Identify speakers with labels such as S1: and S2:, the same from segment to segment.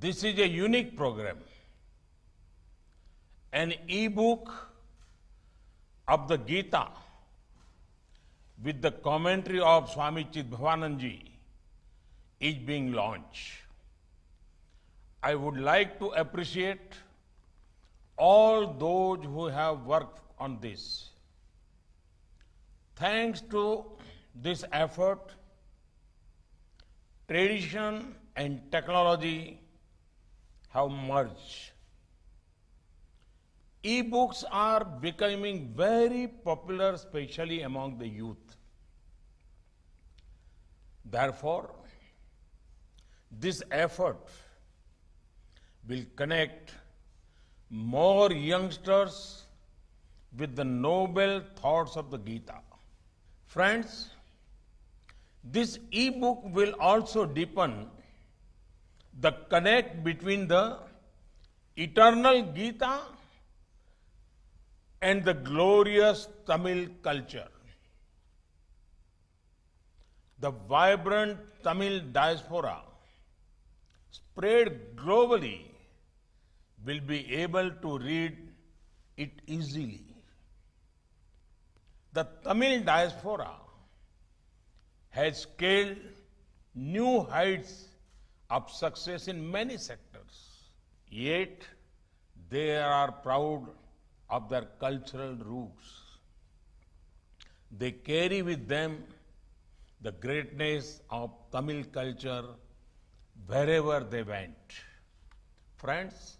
S1: This is a unique program, an e-book of the Gita with the commentary of Swami Chidbhavanand Ji is being launched. I would like to appreciate all those who have worked on this. Thanks to this effort, tradition and technology have merged. E-books are becoming very popular, especially among the youth. Therefore, this effort will connect more youngsters with the noble thoughts of the Gita. Friends, this e-book will also deepen the connect between the eternal Gita and the glorious Tamil culture. The vibrant Tamil diaspora spread globally will be able to read it easily. The Tamil diaspora has scaled new heights of success in many sectors. Yet, they are proud of their cultural roots. They carry with them the greatness of Tamil culture wherever they went. Friends,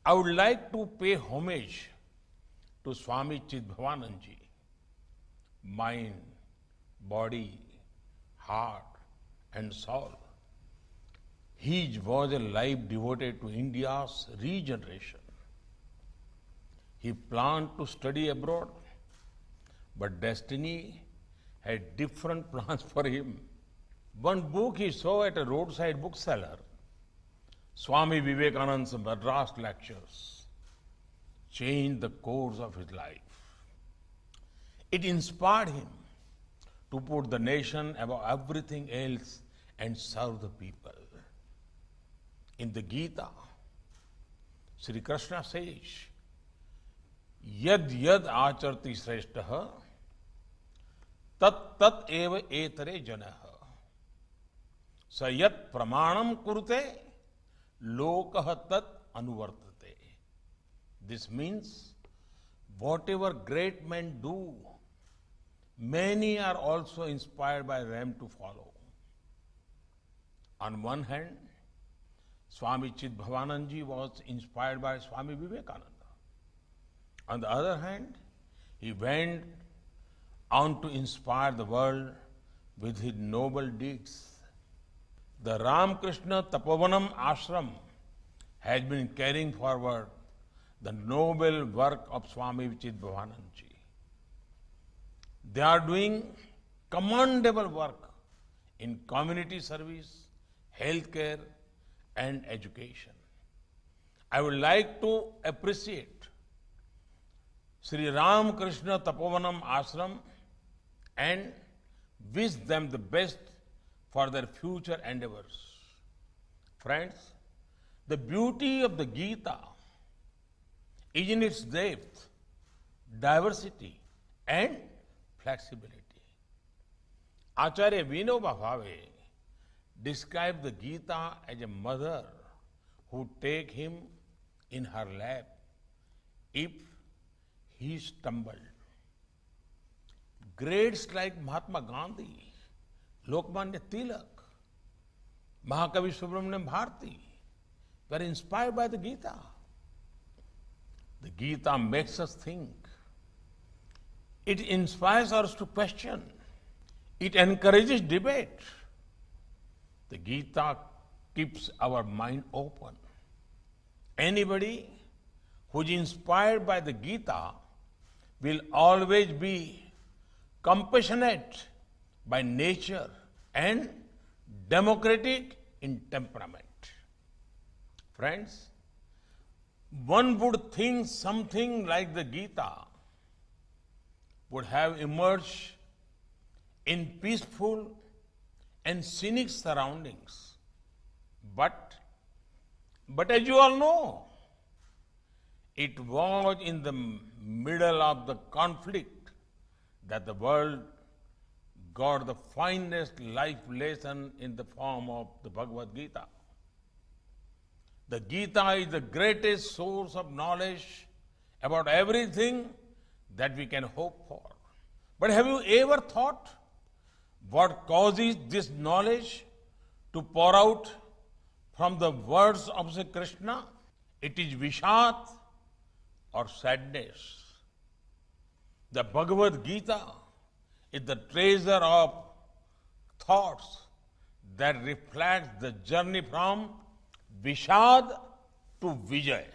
S1: I would like to pay homage to Swami Chidbhavanand Ji. Mind, body, heart, and soul. He was a life devoted to India's regeneration. He planned to study abroad, but destiny had different plans for him. One book he saw at a roadside bookseller, Swami Vivekananda's Madras lectures, changed the course of his life. It inspired him to put the nation above everything else and serve the people. In the Gita, Sri Krishna says, Yad yad acharti shrestha, tat tat eva etare janah. Sayat pramanam kurte, lokah tat anuvartate. This means, whatever great men do, many are also inspired by them to follow. On one hand, Swami Chidbhavanand Ji was inspired by Swami Vivekananda. On the other hand, he went on to inspire the world with his noble deeds. The Ramakrishna Tapovanam Ashram has been carrying forward the noble work of Swami Chidbhavanand Ji. They are doing commendable work in community service, healthcare, and education. I would like to appreciate Sri Ramakrishna Tapovanam Ashram and wish them the best for their future endeavors. Friends, the beauty of the Gita is in its depth, diversity, and flexibility. Acharya Vinoba Bhave described the Gita as a mother who takes him in her lap if he stumbled. Greats like Mahatma Gandhi, Lokmanya Tilak, Mahakavi Subramaniam Bharati were inspired by the Gita. The Gita makes us think. It inspires us to question. It encourages debate. The Gita keeps our mind open. Anybody who is inspired by the Gita will always be compassionate by nature and democratic in temperament. Friends, one would think something like the Gita would have emerged in peaceful and scenic surroundings. But But as you all know, it was in the middle of the conflict that the world got the finest life lesson in the form of the Bhagavad Gita. The Gita is the greatest source of knowledge about everything that we can hope for. But have you ever thought what causes this knowledge to pour out from the words of Sri Krishna? It is Vishad or sadness. The Bhagavad Gita is the treasure of thoughts that reflects the journey from Vishad to Vijay.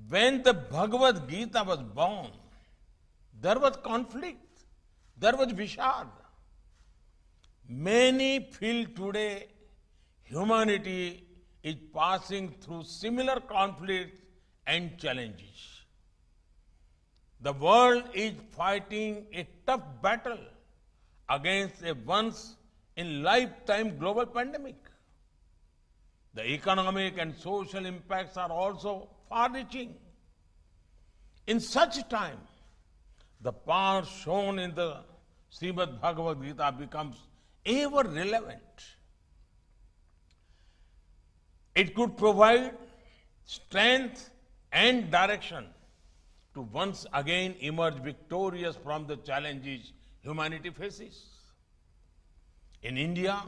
S1: When the Bhagavad Gita was born, there was conflict, there was Vishad. Many feel today humanity is passing through similar conflicts and challenges. The world is fighting a tough battle against a once-in-lifetime global pandemic. The economic and social impacts are also far-reaching. In such time, the path shown in the Srimad Bhagavad Gita becomes ever relevant. It could provide strength and direction to once again emerge victorious from the challenges humanity faces. In India,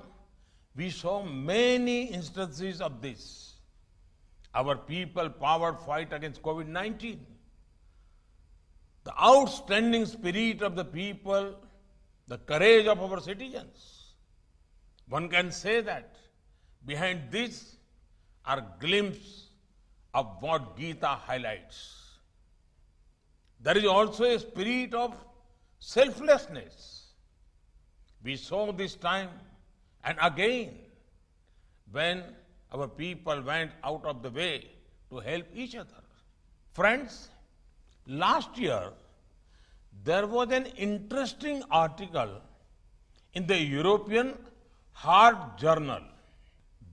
S1: we saw many instances of this. Our people-powered fight against COVID-19, the outstanding spirit of the people, the courage of our citizens. One can say that behind this are glimpses of what Gita highlights. There is also a spirit of selflessness. We saw this time and again when our people went out of the way to help each other. Friends, last year there was an interesting article in the European Heart Journal.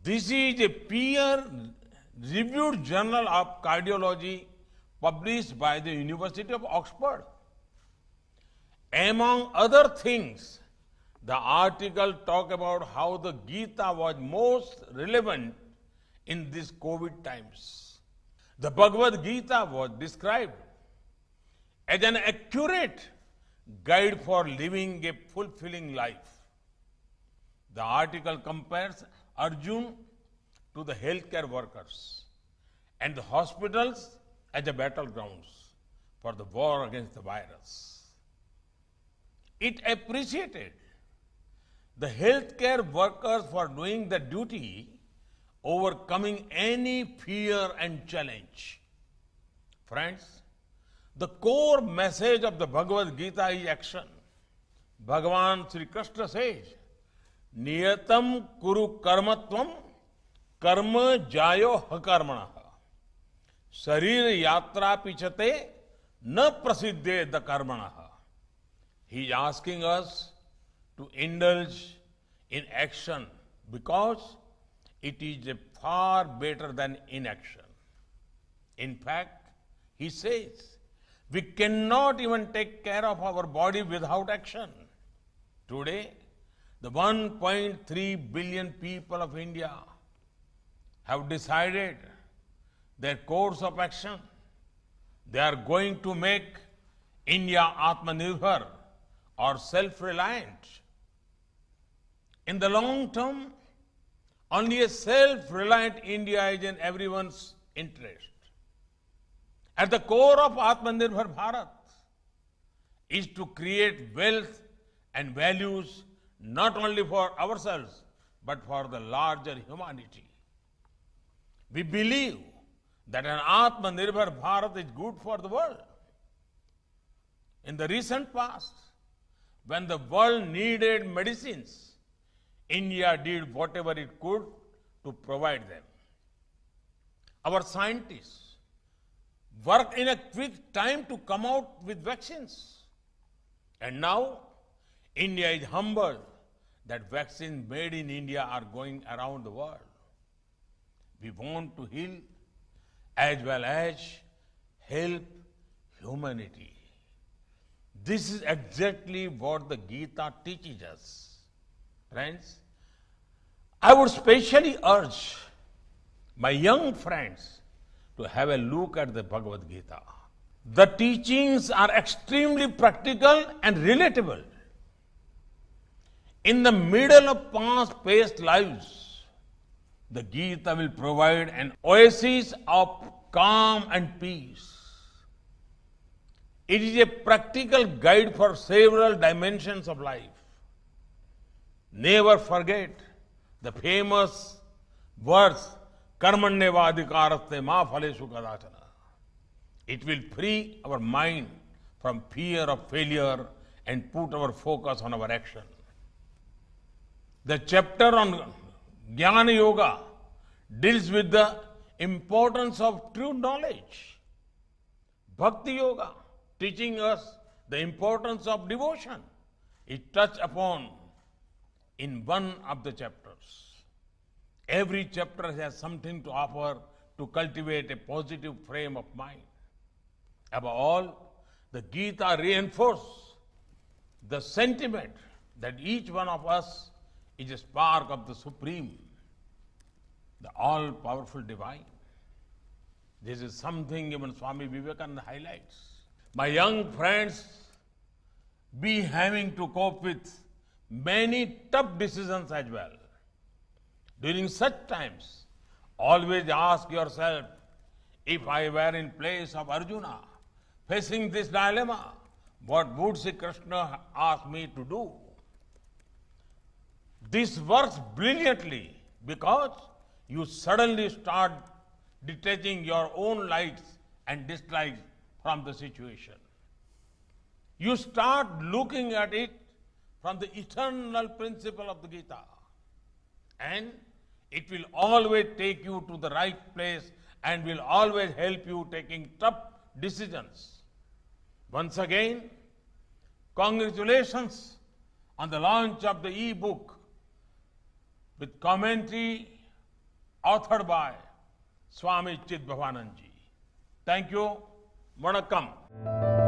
S1: This is a peer-reviewed journal of cardiology published by the University of Oxford. Among other things, the article talked about how the Gita was most relevant in these COVID times. The Bhagavad Gita was described as an accurate guide for living a fulfilling life. The article compares Arjun to the healthcare workers and the hospitals as the battlegrounds for the war against the virus. It appreciated the healthcare workers for doing the duty, overcoming any fear and challenge. Friends, the core message of the Bhagavad Gita is action. Bhagavan Sri Krishna says, Niyatam kuru karmatvam karma jayo hakarmana. Sharir yatra pichate na prasiddhe da karmana. He is asking us to indulge in action because it is far better than inaction. In fact, he says, we cannot even take care of our body without action. Today, the 1.3 billion people of India have decided their course of action. They are going to make India Atmanirbhar or self-reliant. In the long term, only a self-reliant India is in everyone's interest. At the core of Atmanirbhar Bharat is to create wealth and values not only for ourselves, but for the larger humanity. We believe that an Atmanirbhar Bharat is good for the world. In the recent past, when the world needed medicines, India did whatever it could to provide them. Our scientists worked in a quick time to come out with vaccines. And now, India is humbled that vaccines made in India are going around the world. We want to heal as well as help humanity. This is exactly what the Gita teaches us. Friends, I would specially urge my young friends to have a look at the Bhagavad Gita. The teachings are extremely practical and relatable. In the middle of fast-paced lives, the Gita will provide an oasis of calm and peace. It is a practical guide for several dimensions of life. Never forget the famous verse, Karmanyevadikaraste ma phaleshu kadachana. It will free our mind from fear of failure and put our focus on our action. The chapter on Jnana Yoga deals with the importance of true knowledge. Bhakti Yoga teaching us the importance of devotion. It touched upon in one of the chapters. Every chapter has something to offer to cultivate a positive frame of mind. Above all, the Gita reinforces the sentiment that each one of us is a spark of the Supreme, the all-powerful Divine. This is something even Swami Vivekananda highlights. My young friends be having to cope with many tough decisions as well. During such times, always ask yourself, if I were in place of Arjuna, facing this dilemma, what would Sri Krishna ask me to do? This works brilliantly because you suddenly start detaching your own likes and dislikes from the situation. You start looking at it from the eternal principle of the Gita. And it will always take you to the right place and will always help you taking tough decisions. Once again, congratulations on the launch of the e-book with commentary authored by Swami Chidbhavanand ji. Thank you. Vanakkam.